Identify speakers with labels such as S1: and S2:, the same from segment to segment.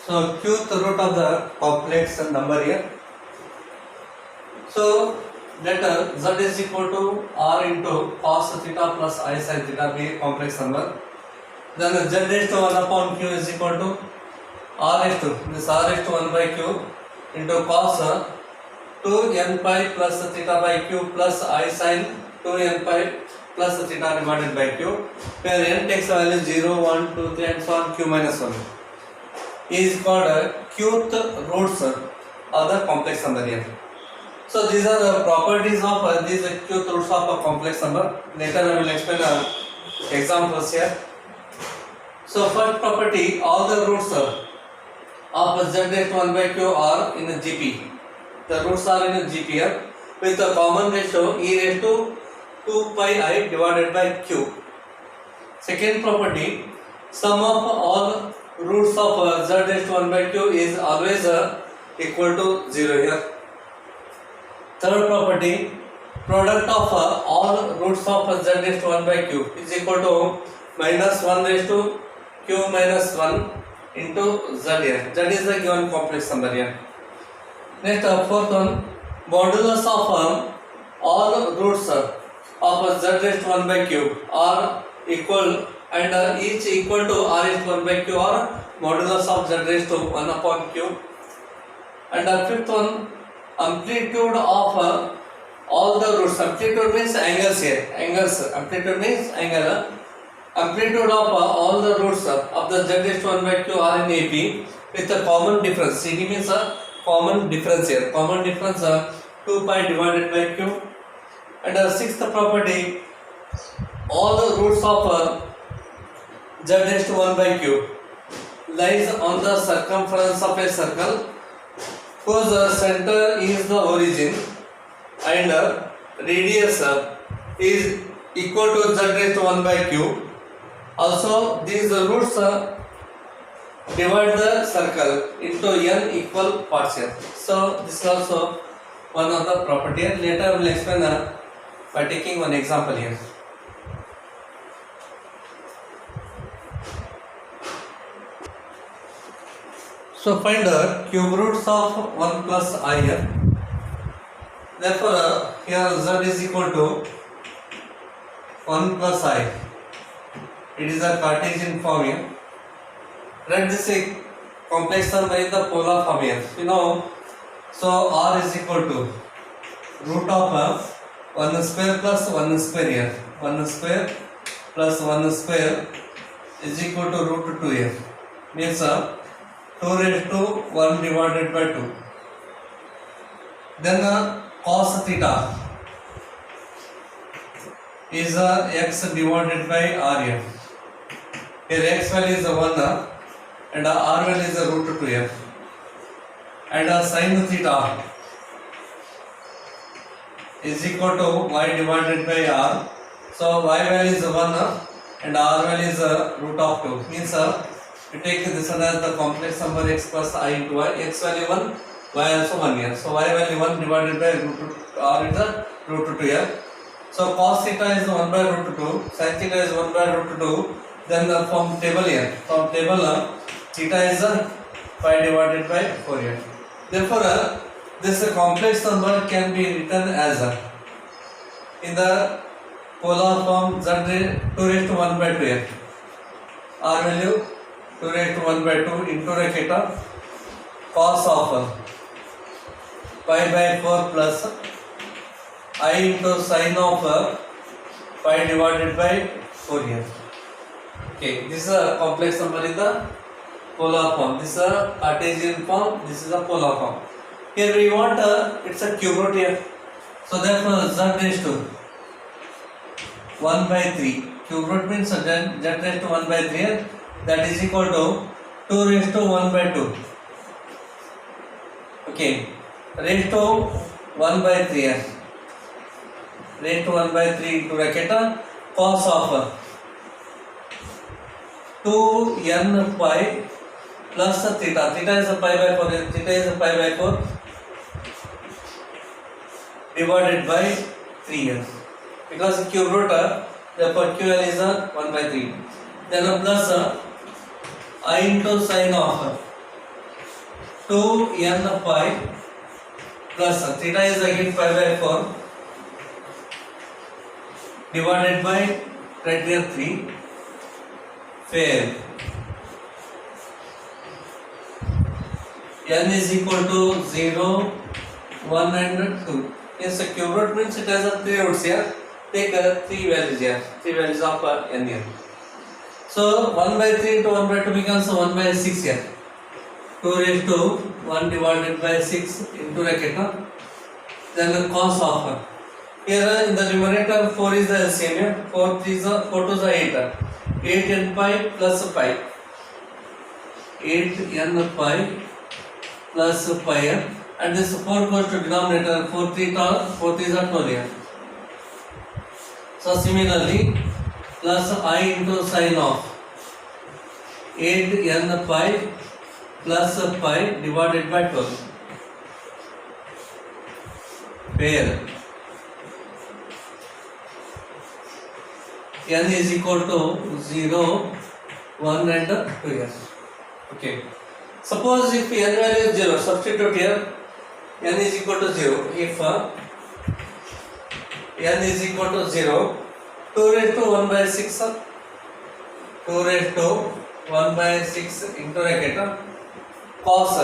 S1: So qth root of the complex number here. So let z is equal to r into cos theta plus I sin theta be a complex number. Then z raised to 1 upon q is equal to r raised to this r raised to 1 by q into cos 2n pi plus theta by q plus I sin 2n pi plus theta divided by q, where n takes the value 0, 1, 2, 3 and so on, q minus 1 is called qth roots of the complex number here. So these are the properties of these qth roots of a complex number. Later I will explain examples here. So first property, all the roots of z raised to 1 by q are in a GP. The roots are in a GP here with a common ratio e raised to 2 pi I divided by q. Second property, sum of all roots of z raised to 1 by q is always equal to 0 here. Third property, product of all roots of z raised to 1 by q is equal to minus 1 raised to q minus 1 into z here. Z is the given complex number here. Next, fourth one, modulus of all roots of z raised to 1 by q are equal and each equal to r raised to 1 by q or modulus of z raised to 1 upon q. And fifth one, amplitude of all the roots. Amplitude means angles here. Angles. Amplitude means angle. Amplitude of all the roots of the z raised to 1 by q are in AP with a common difference. CD means a common difference here. Common difference 2 pi divided by q. And sixth property, all the roots of z raised to 1 by q lies on the circumference of a circle whose center is the origin and radius is equal to z raised to 1 by q. Also these roots divide the circle into n equal parts here. So this is also one of the property here. Later I will explain by taking one example here. So find the cube roots of 1 plus I here. Therefore here z is equal to 1 plus I. It is a Cartesian form here. Write this complex number in the polar form here. You know, so r is equal to root of 1 square plus 1 square here. 1 square plus 1 square is equal to root 2 here. Means 2 raised to 1 divided by 2. Then cos theta is x divided by r here. Here x value is 1 and r value is root 2 here. And sin theta is equal to y divided by r. So y value is 1 and r value is root of 2. Means we take this one as the complex number x plus I into y. X value 1, y also 1 here. So y value 1 divided by root r is root 2 here. So cos theta is 1 by root 2, sin theta is 1 by root 2. Then from table here, theta is 5 divided by 4 here. Therefore this complex number can be written as in the polar form z 2 raised to 1 by 2 here. R value 2 raised to 1 by 2 into bracket cos of pi by 4 plus I into sin of 5 divided by 4 here. Okay, this is a complex number in the polar form. This is a Cartesian form. This is a polar form. Here we want it's a cube root here. So therefore z raised to 1 by 3. Cube root means z raised to 1 by 3 here. That is equal to 2 raised to 1 by 2. Okay, raised to 1 by 3 here. Raised to 1 by 3 into bracket cos of 2n pi plus theta. Theta is a pi by 4. Theta is a pi by 4 divided by 3 here. Because cube root, therefore QL is 1 by 3. Then plus I into sin of 2n pi plus theta is again pi by 4 divided by criteria 3 fair n is equal to 0, 1 and 2. Yes, a cube root means it has a 3 roots here. Take 3 values here, 3 values of n here. So 1 by 3 into 1 by 2 becomes 1 by 6 here. 2 raised to 1 divided by 6 into bracket. Then the cos of here in the numerator 4 is the LCM here. 4 to the 8. 8n pi plus pi. 8n pi plus pi here. And this 4 goes to denominator. 4 3 are 12 here. So similarly plus I into sin of 8n pi plus pi divided by 12 where n is equal to 0, 1 and 2 here. Okay. Suppose if n value is 0, substitute here n is equal to 0. If n is equal to 0, 2 raised to 1 by 6, 2 raised to 1 by 6 into bracket cos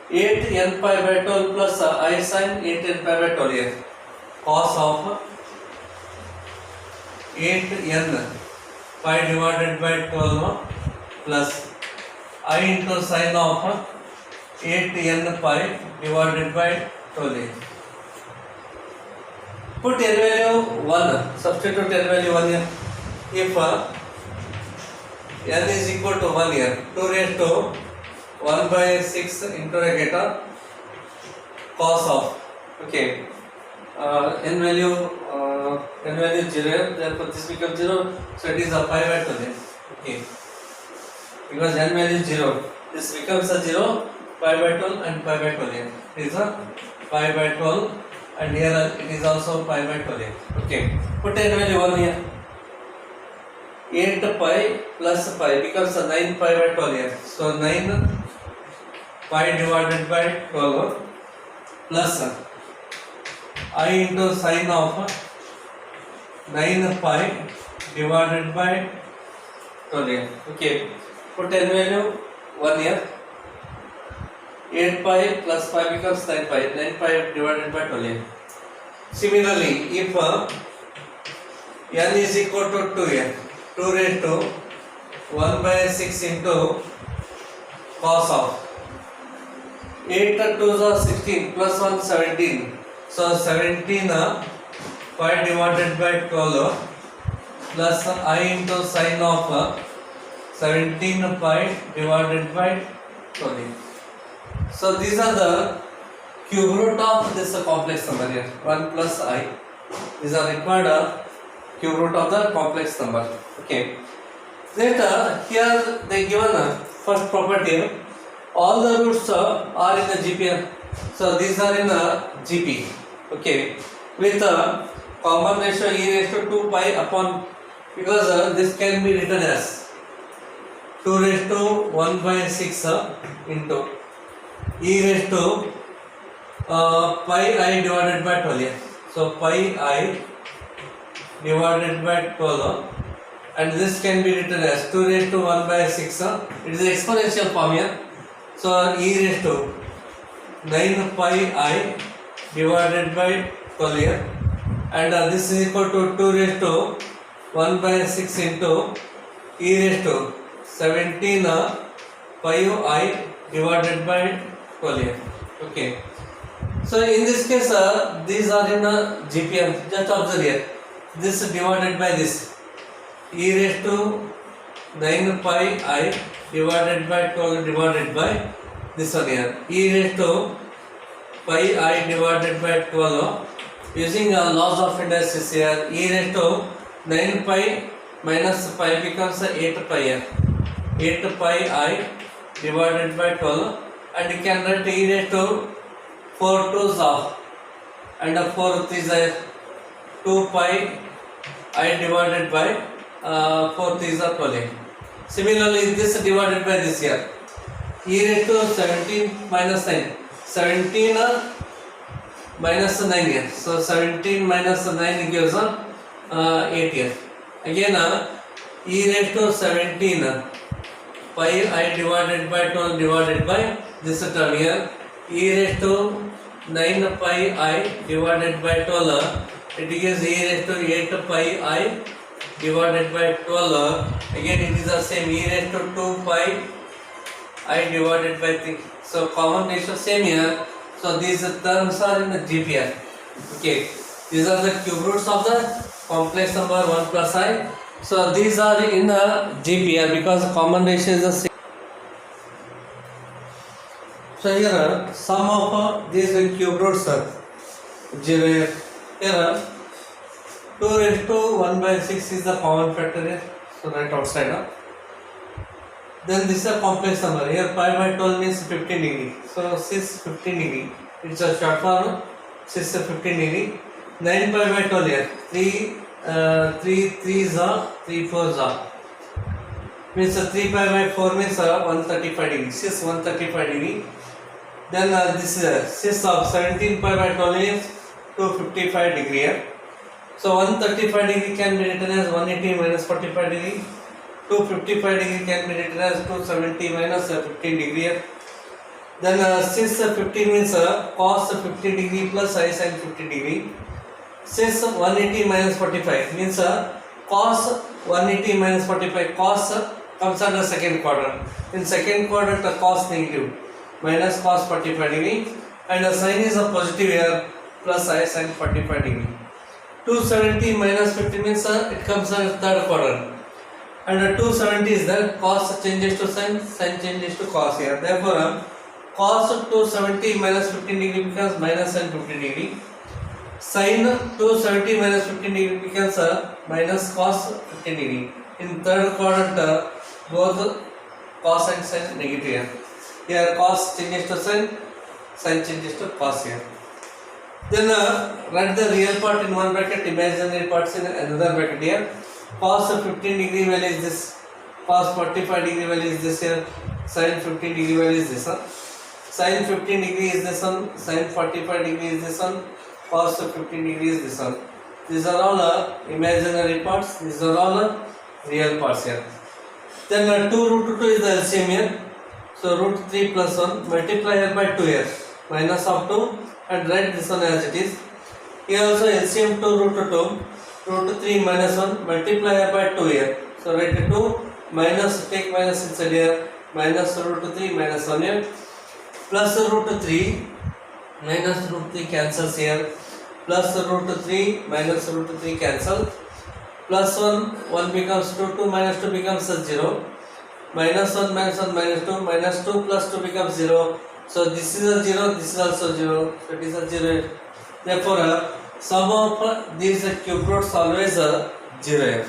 S1: 8n pi by 12 plus I sin 8n pi by 12 here. Cos of 8n pi divided by 12 plus I into sin of 8n pi divided by 12 here. Put n value 1, substitute n value 1 here. If n is equal to 1 here, 2 raised to 1 by 6 into bracket cos of, okay, n value 0, therefore this becomes 0, so it is a pi by 12, okay, because n value is 0, this becomes a 0, pi by 12 and pi by 12 here. It is a pi by 12 and here it is also pi by 12 here. Okay, put n value 1 here. 8 pi plus pi becomes a 9 pi by 12 here. So 9 pi divided by 12 plus I into sin of 9 pi divided by 12 here. Okay, put n value 1 here. 8 pi plus pi becomes 9 pi. 9 pi divided by 12 here. Similarly, if n is equal to 2 here, 2 raised to 1 by 6 into cos of 8 2 is 16 plus 1 17. So 17 pi divided by 12 plus I into sin of 17 pi divided by 12. So these are the cube root of this complex number here, 1 plus I. These are required cube root of the complex number. Okay. Later here they given first property, all the roots are in the GPN. So these are in the GP. Okay. With common ratio e raised to 2 pi upon, because this can be written as 2 raised to 1 by 6 into e raised to pi I divided by 12. So pi I divided by 12, and this can be written as 2 raised to 1 by 6. It is exponential form here. So e raised to 9 pi I divided by 12 here, and this is equal to 2 raised to 1 by 6 into e raised to 17 pi I divided by 12 here. Okay. So in this case, these are in GPM. Just observe here. This divided by this, e raised to 9 pi I divided by 12 divided by this one here, e raised to pi I divided by 12, using laws of indices here, e raised to 9 pi minus pi becomes 8 pi here, 8 pi I divided by 12, and you can write e raised to 4 2s of, and 4 3s 2 pi I divided by 4 3s are 12. Similarly, this divided by this here, e raised to 17 minus 9. 17 minus 9 here. So 17 minus 9 gives 8 here. Again e raised to 17 pi I divided by 12 divided by this term here. E raised to 9 pi I divided by 12. It gives e raised to 8 pi I divided by 12. Again it is the same, e raised to 2 pi I divided by 3. So common ratio same here. So these terms are in the GPR. Okay, these are the cube roots of the complex number 1 plus I. So these are in the GPR because common ratio is the same. So here sum of these cube roots are 0 here. Here 2 raised to 1 by 6 is the common factor here. So right outside. Then this is a complex number. Here pi by 12 means 15 degree. So 6 15 degree. It's a short form. 6 15 degree. 9 pi by 12 here. 3 3 3 4 means 3 pi by 4 means 135 degree. 6 135 degree. Then this is 6 of 17 pi by 12 is 255 degree here. So 135 degree can be written as 180 minus 45 degree. 255 degree can be written as 270 minus 15 degree here. Then since 15 means cos 50 degree plus sin 50 degree. Since 180 minus 45 means cos 180 minus 45, cos comes under second quadrant. In second quadrant cos negative minus cos 45 degree, and sin is a positive here plus sin 45 degree. 270 minus 50 means it comes under third quadrant, and 270 is there, cos changes to sin changes to cos here. Therefore cos 270 minus 15 degree becomes minus sin 50 degree. Sin 270 minus 15 degree becomes minus cos 15 degree. In third quadrant both cos and sin negative here. Here cos changes to sin changes to cos here. Then write the real part in one bracket, imaginary parts in another bracket here. Cos 15 degree value is this, cos 45 degree value is this here, sin 15 degree value is this one, sin 15 degree is this one, sin 45 degree is this one, cos 15 degree is this one. These are all imaginary parts, these are all real parts here. Then 2 root 2 is the LCM here. So root 3 plus 1, multiply here by 2 here, minus of 2, and write this one as it is. Here also LCM 2 root 2, root 3 minus 1, multiply here by 2 here. So write 2 minus, take minus inside here, minus root 3 minus 1 here, plus root 3 minus root 3 cancels here, plus root 3 minus root 3 cancel, plus 1 becomes 2 minus 2 becomes 0, minus 1 minus 1 minus 2, minus 2 plus 2 becomes 0. So this is a 0, this is also 0, so it is a 0. Therefore sum of these cube roots always 0 here.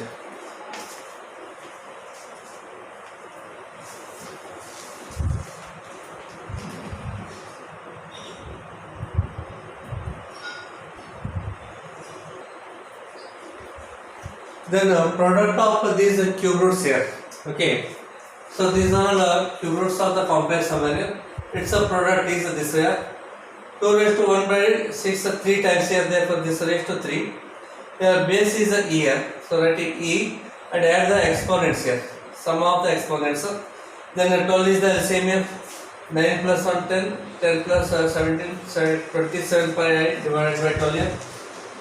S1: Then product of these cube roots here. Okay, so these are cube roots of the complex number here. Its a product is this way. 2 raised to 1 by 6 3 times here, therefore this raised to 3. Here base is a e here, so write e and add the exponents here, sum of the exponents. Then 12 is the LCM here, 9 plus 1 10, 10 plus 17, 27 pi I divided by 12 here.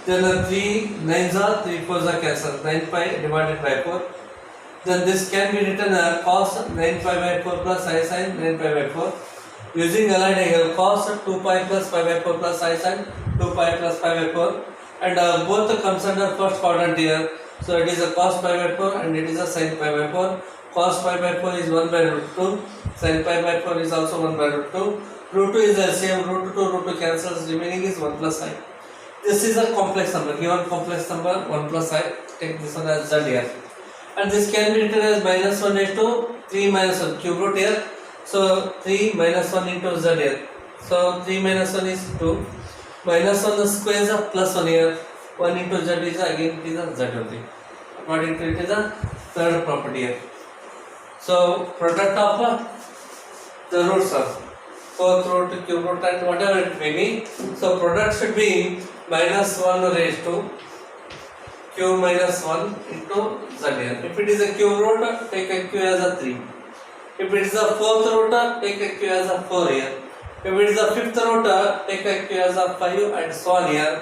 S1: Then 3 9s are 3 4s are cancelled, 9 pi divided by 4. Then this can be written cos 9 pi by 4 plus I sin 9 pi by 4. Using allied angle, cos 2 pi plus pi by 4 plus I sin 2 pi plus pi by 4, and both comes under first quadrant here. So it is a cos pi by 4 and it is a sin pi by 4. Cos pi by 4 is 1 by root 2, sin pi by 4 is also 1 by root 2. Root 2 is LCM, root 2 cancels, remaining is 1 plus I. This is a complex number, given complex number 1 plus I, take this one as Z here. And this can be written as minus 1 raised to 3 minus 1, cube root here. So 3 minus 1 into Z here. So 3 minus 1 is 2. Minus 1 the square is plus 1 here. 1 into Z is again it is a Z only. According to it is a third property here. So product of the roots are fourth root, cube root, and whatever it may be. So product should be minus 1 raised to q minus 1 into z here. If it is a cube root, take a q as a 3. If it is a fourth root, take a q as a 4 here. If it is a fifth root, take a q as a 5 and so on here.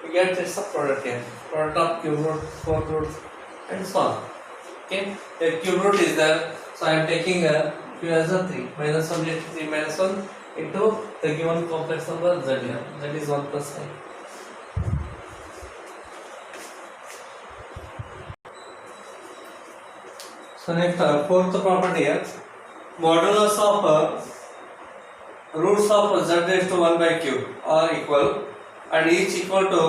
S1: You get this product here. Product of cube root, fourth root, and so on. Okay, the cube root is there, so I am taking a q as a 3 minus 1 into 3 minus 1 into the given complex number z here. That is 1 plus 5. So next fourth property here, modulus of roots of z raised to 1 by q are equal and each equal to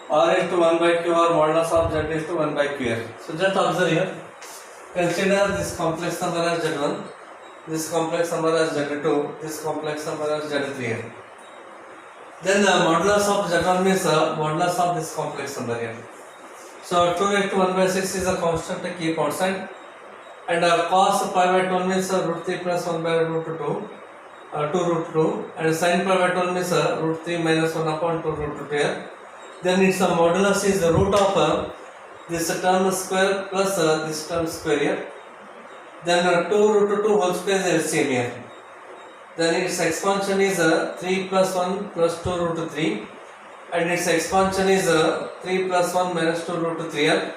S1: r raised to 1 by q or modulus of z raised to 1 by q here. So just observe here, consider this complex number as z1, this complex number as z2, this complex number as z3 here. Then the modulus of z1 means modulus of this complex number here. So 2 raised to 1 by 6 is a constant, keep outside, and cos pi by 12 means root 3 plus 1 by root 2, 2 root 2, and sin pi by 12 means root 3 minus 1 upon 2 root 2 here. Then its modulus is the root of this term square plus this term square here. Then 2 root 2 whole square is LCM here. Then its expansion is 3 plus 1 plus 2 root 3, and its expansion is 3 plus 1 minus 2 root 3 here.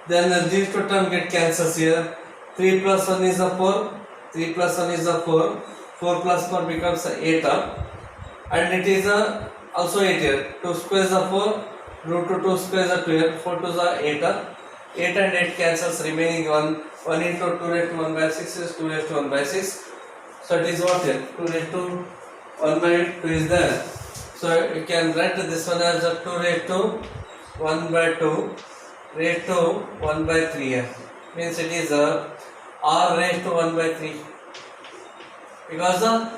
S1: Then these two terms get cancels here. 3 plus 1 is a 4, 3 plus 1 is a 4, 4 plus 4 becomes 8 and it is also 8 here. 2 square is a 4, root 2 square is a 2 here, 4 2 is a 8 8 and 8 cancels, remaining 1 into 2 raised to 1 by 6 is 2 raised to 1 by 6. So it is what here? 2 raised to 1 by 2 is there. So you can write this one as 2 raised to 1 by 2 raised to 1 by 3 here. Means it is r raised to 1 by 3, because the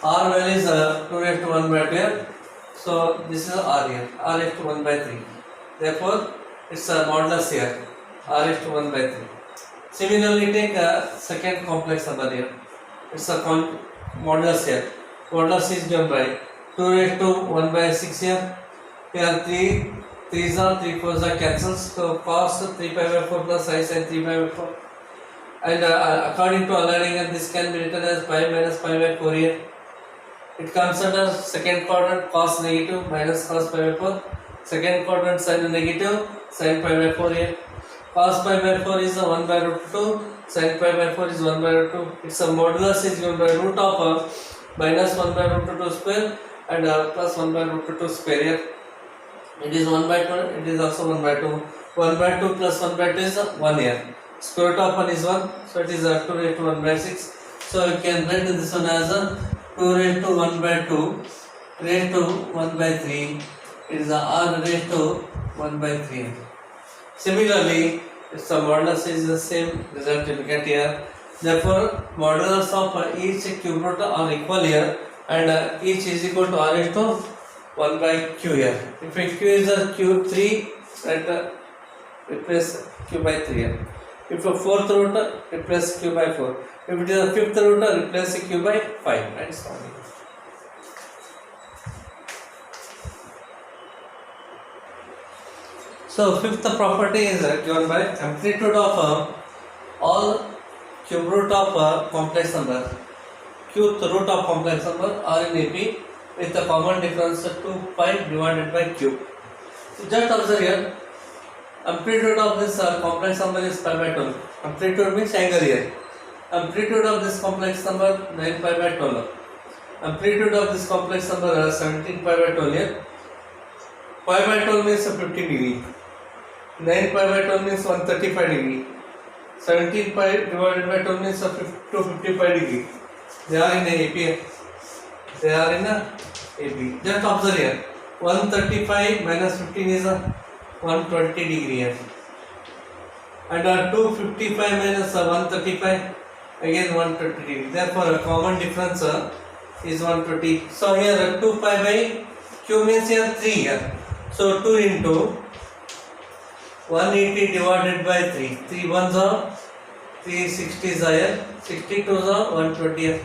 S1: r value is 2 raised to 1 by 2 here. So this is r here, r raised to 1 by 3. Therefore it's a modulus here, r raised to 1 by 3. Similarly, take a second complex number here. It's a modulus here. Modulus is given by 2 raised to 1 by 6 here. Here 3 3s are 3 4s are cancels. So cos 3 pi by 4 plus I sin 3 pi by 4. And according to Alladinger, this can be written as pi minus pi by 4 here. It comes under second quadrant, cos negative minus cos pi by 4. Second quadrant, sin negative, sin pi by 4 here. Cos pi by 4 is 1 by root 2, sin pi by 4 is 1 by root 2. Its modulus is given by root of minus 1 by root 2 square and plus 1 by root 2 square here. It is 1 by 2, it is also 1 by 2. 1 by 2 plus 1 by 2 is 1 here. Square root of 1 is 1, so it is 2 raised to 1 by 6. So you can write this one as 2 raised to 1 by 2 raised to 1 by 3. It is r raised to 1 by 3. Similarly, its modulus is the same result you get here. Therefore, modulus of each cube root are equal here, and each is equal to r raised to 1 by q here. If q is a cube 3, right, replace q by 3 here. If a fourth root, replace q by 4. If it is a fifth root, replace q by 5 and so on. So fifth property is given by amplitude of all cube root of complex number. Qth root of complex number are in AP with the common difference 2 pi divided by cube. So just observe here, amplitude of this complex number is pi by 12. Amplitude means angle here. Amplitude of this complex number 9 pi by 12. Amplitude of this complex number 17 pi by 12 here. Pi by 12 means 15 degree. 9 pi by 12 means 135 degree. 17 pi divided by 12 means 255 degree. They are in AP. They are in AP. Just observe here. 135 minus 15 is 120 degree here. And 255 minus 135 again 120 degree. Therefore, a common difference is 120. So here 2 pi by q means here 3 here. So 2 into 180 divided by 3. 3 ones are 360 is here. 62 is 120 here.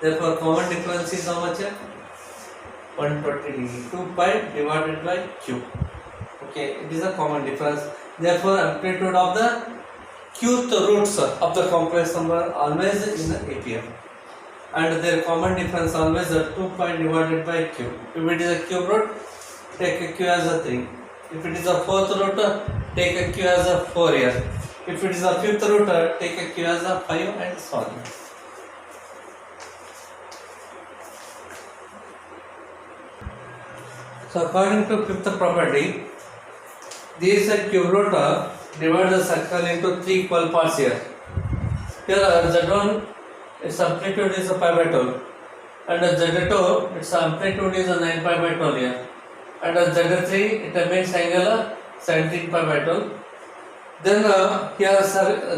S1: Therefore, common difference is how much? 120 degree. 2 pi divided by q. Okay, it is a common difference. Therefore, amplitude of the qth roots of the complex number always in the APM, and their common difference always 2 pi divided by q. If it is a cube root, take a q as a 3. If it is a fourth root, take a q as a 4 here. If it is a fifth root, take a q as a 5 and so on. So according to fifth property, this cube root divide the circle into 3 equal parts here. Here Z1 its amplitude is pi by 12, and Z2 its amplitude is 9 pi by 12 here, and Z3 it means angle 17 pi by 12. Then here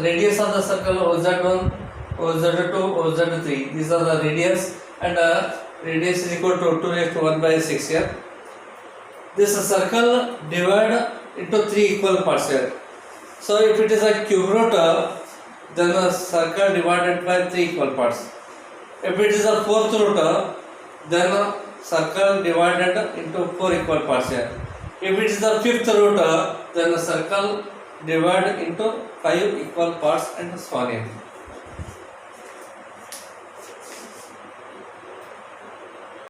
S1: radius of the circle OZ1, OZ2, OZ3, these are the radius, and radius is equal to 2 raised to 1 by 6 here. This circle divided into 3 equal parts here. So if it is a cube root, then the circle divided by 3 equal parts. If it is a fourth root, then a circle divided into 4 equal parts here. If it is the fifth root, then the circle divided into 5 equal parts and so on here.